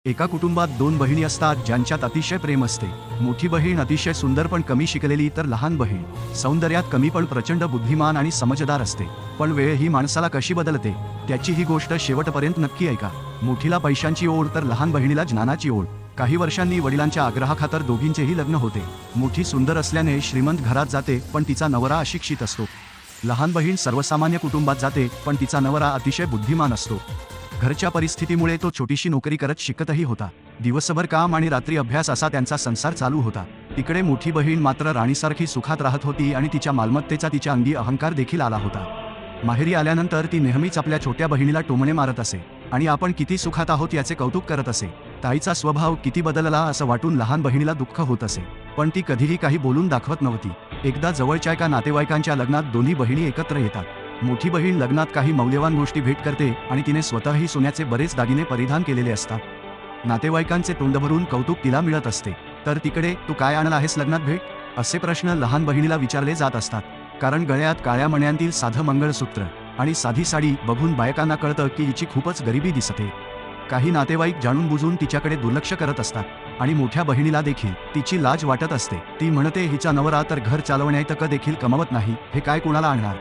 एका कुटुंबात दोन बहिणी असतात ज्यांच्यात अतिशय प्रेम असते. मोठी बहीण अतिशय सुंदर पण कमी शिकलेली, तर लहान बहीण सौंदर्यात कमी पण प्रचंड बुद्धिमान आणि समजदार असते. पण वेळ ही माणसाला कशी बदलते त्याची ही गोष्ट शेवटपर्यंत नक्की ऐका. मोठीला पैशांची ओढ तर लहान बहिणीला ज्ञानाची ओढ. काही वर्षांनी वडिलांच्या आग्रहाखातर दोघींचेही लग्न होते. मोठी सुंदर असल्याने श्रीमंत घरात जाते, पण तिचा नवरा अशिक्षित असतो. लहान बहीण सर्वसामान्य कुटुंबात जाते, पण तिचा नवरा अतिशय बुद्धिमान असतो. घरच्या परिस्थितीमुळे तो छोटीशी नोकरी करत शिकतही होता. दिवसभर काम आणि रात्री अभ्यास असा त्यांचा संसार चालू होता. तिकडे मोठी बहीण मात्र राणीसारखी सुखात राहत होती आणि तिच्या मालमत्तेचा तिच्या अंगी अहंकार देखील आला होता. माहेरी आल्यानंतर ती नेहमीच आपल्या छोट्या बहिणीला टोमणे मारत असे आणि आपण किती सुखात आहोत याचे कौतुक करत असे. ताईचा स्वभाव किती बदलला असं वाटून लहान बहिणीला दुःख होत असे, पण ती कधीही काही बोलून दाखवत नव्हती. एकदा जवळच्या एका नातेवाईकांच्या लग्नात दोन्ही बहिणी एकत्र येतात. मोठी बहीण लग्नात काही मौल्यवान गोष्टी भेट करते आणि तिने स्वतःही सोन्याचे बरेच दागिने परिधान केलेले असतात. नातेवाईकांचे तोंड भरून कौतुक तिला मिळत असते. तर तिकडे तू काय आणलं आहेस लग्नात भेट, असे प्रश्न लहान बहिणीला विचारले जात असतात. कारण गळ्यात काळ्या मण्यांतील साधं मंगळसूत्र आणि साधी साडी बघून बायकांना कळतं की हिची खूपच गरिबी दिसते. काही नातेवाईक जाणून बुजून तिच्याकडे दुर्लक्ष करत असतात आणि मोठ्या बहिणीला देखील तिची लाज वाटत असते. ती म्हणते हिचा नवरा तर घर चालवण्याइतकं देखील कमावत नाही, हे काय कुणाला आणणार.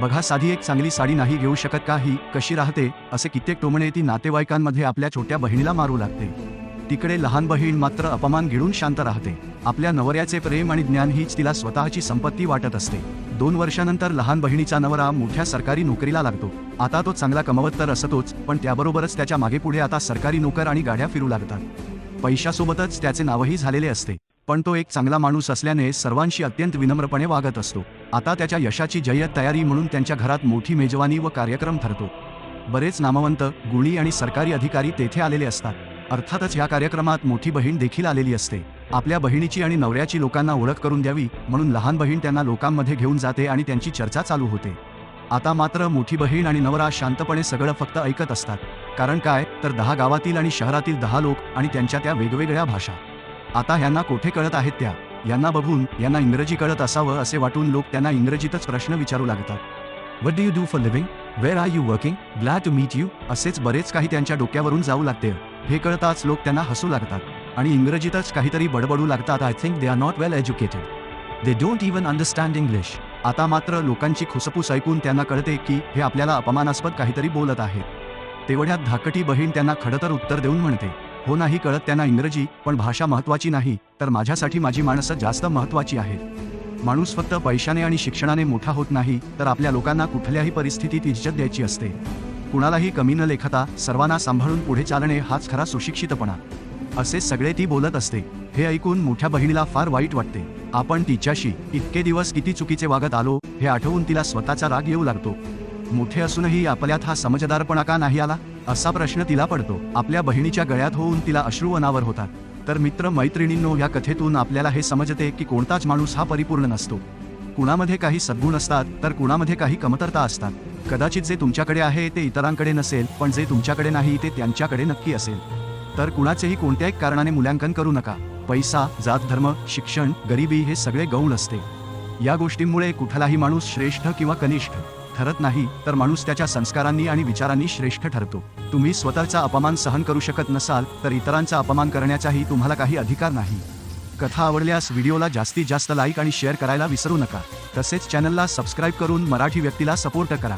बघा, साधी एक चांगली साडी नाही घेऊ शकत का, ही कशी राहते, असे कित्येक टोमणे ती नातेवाईकांमध्ये आपल्या छोट्या बहिणीला मारू लागते. तिकडे लहान बहीण मात्र अपमान गिळून शांत राहते. आपल्या नवऱ्याचे प्रेम आणि ज्ञान हीच तिला स्वतःची संपत्ती वाटत असते. 2 वर्षानंतर लहान बहिणीचा नवरा मोठ्या सरकारी नोकरीला लागतो. आता तो चांगला कमवत तर असतोच, पण त्याबरोबरच त्याच्या मागे पुढे आता सरकारी नोकर आणि गाड्या फिरू लागतात. पैशासोबतच त्याचे नावही झालेले असते. पण तो एक चांगला माणूस असल्याने सर्वांशी अत्यंत विनम्रपणे वागत असतो. आता त्याच्या यशाची जय्यत तयारी म्हणून त्यांच्या घरात मोठी मेजवानी व कार्यक्रम ठरतो. बरेच नामवंत, गुणी आणि सरकारी अधिकारी तेथे आलेले असतात. अर्थातच या कार्यक्रमात मोठी बहीण देखील आलेली असते. आपल्या बहिणीची आणि नवऱ्याची लोकांना ओळख करून द्यावी म्हणून लहान बहीण त्यांना लोकांमध्ये घेऊन जाते आणि त्यांची चर्चा चालू होते. आता मात्र मोठी बहीण आणि नवरा शांतपणे सगळं फक्त ऐकत असतात. कारण काय तर 10 गावातील आणि शहरातील 10 लोक आणि त्यांच्या त्या वेगवेगळ्या भाषा. आता ह्यांना कोठे कळत आहेत त्या, यांना बघून यांना इंग्रजी कळत असावं असे वाटून लोक त्यांना इंग्रजीतच प्रश्न विचारू लागतात. What do you do for living? Where are you working? Glad to meet you. असेच बरेच काही त्यांच्या डोक्यावरून जाऊ लागते. हे कळताच लोक त्यांना हसू लागतात आणि इंग्रजीतच काहीतरी बडबडू लागतात. I think they are not well educated. They don't even understand English. आता मात्र लोकांची खुसपूस ऐकून त्यांना कळते की हे आपल्याला अपमानास्पद काहीतरी बोलत आहेत. तेवढ्यात धाकटी बहीण त्यांना खडतर उत्तर देऊन म्हणते, हो नाही कळत त्यांना इंग्रजी, पण भाषा महत्त्वाची नाही, तर माझ्यासाठी माझी माणसं जास्त महत्त्वाची आहेत. माणूस फक्त पैशाने आणि शिक्षणाने मोठा होत नाही, तर आपल्या लोकांना कुठल्याही परिस्थितीत इज्जत द्यायची असते. कुणालाही कमी न लेखता सर्वांना सांभाळून पुढे चालणे हाच खरा सुशिक्षितपणा. असे सगळे ती बोलत असते. हे ऐकून मोठ्या बहिणीला फार वाईट वाटते. आपण तिच्याशी इतके दिवस किती चुकीचे वागत आलो हे आठवून तिला स्वतःचा राग येऊ लागतो. मोठे असूनही आपल्यात हा समजदारपणा का नाही आला, असा प्रश्न तिला पडतो. आपल्या बहिणीच्या गळ्यात होऊन तिला अश्रू अनावर होतात. तर मित्र मैत्रिणींनो, या कथेतून आपल्याला हे समजते की कोणताच माणूस हा परिपूर्ण नसतो. कुणामध्ये काही सद्गुण असतात तर कुणामध्ये काही कमतरता असतात. कदाचित जे तुमच्याकडे आहे ते इतरांकडे नसेल, पण जे तुमच्याकडे नाही ते त्यांच्याकडे नक्की असेल. तर कुणाचेही कोणत्याही कारणाने मूल्यांकन करू नका. पैसा, जात, धर्म, शिक्षण, गरिबी हे सगळे गौण असते. या गोष्टींमुळे कुठलाही माणूस श्रेष्ठ किंवा कनिष्ठ ठरत नाही, तर माणूस त्याच्या संस्कारांनी आणि विचारांनी श्रेष्ठ ठरतो. तुम्ही स्वतःचा अपमान सहन करू शकत नसाल तर इतरांचा अपमान करण्याचाही तुम्हाला काही अधिकार नाही. कथा आवडल्यास व्हिडिओला जास्तीत जास्त लाईक आणि शेअर करायला विसरू नका. तसेच चॅनलला सबस्क्राईब करून मराठी व्यक्तीला सपोर्ट करा.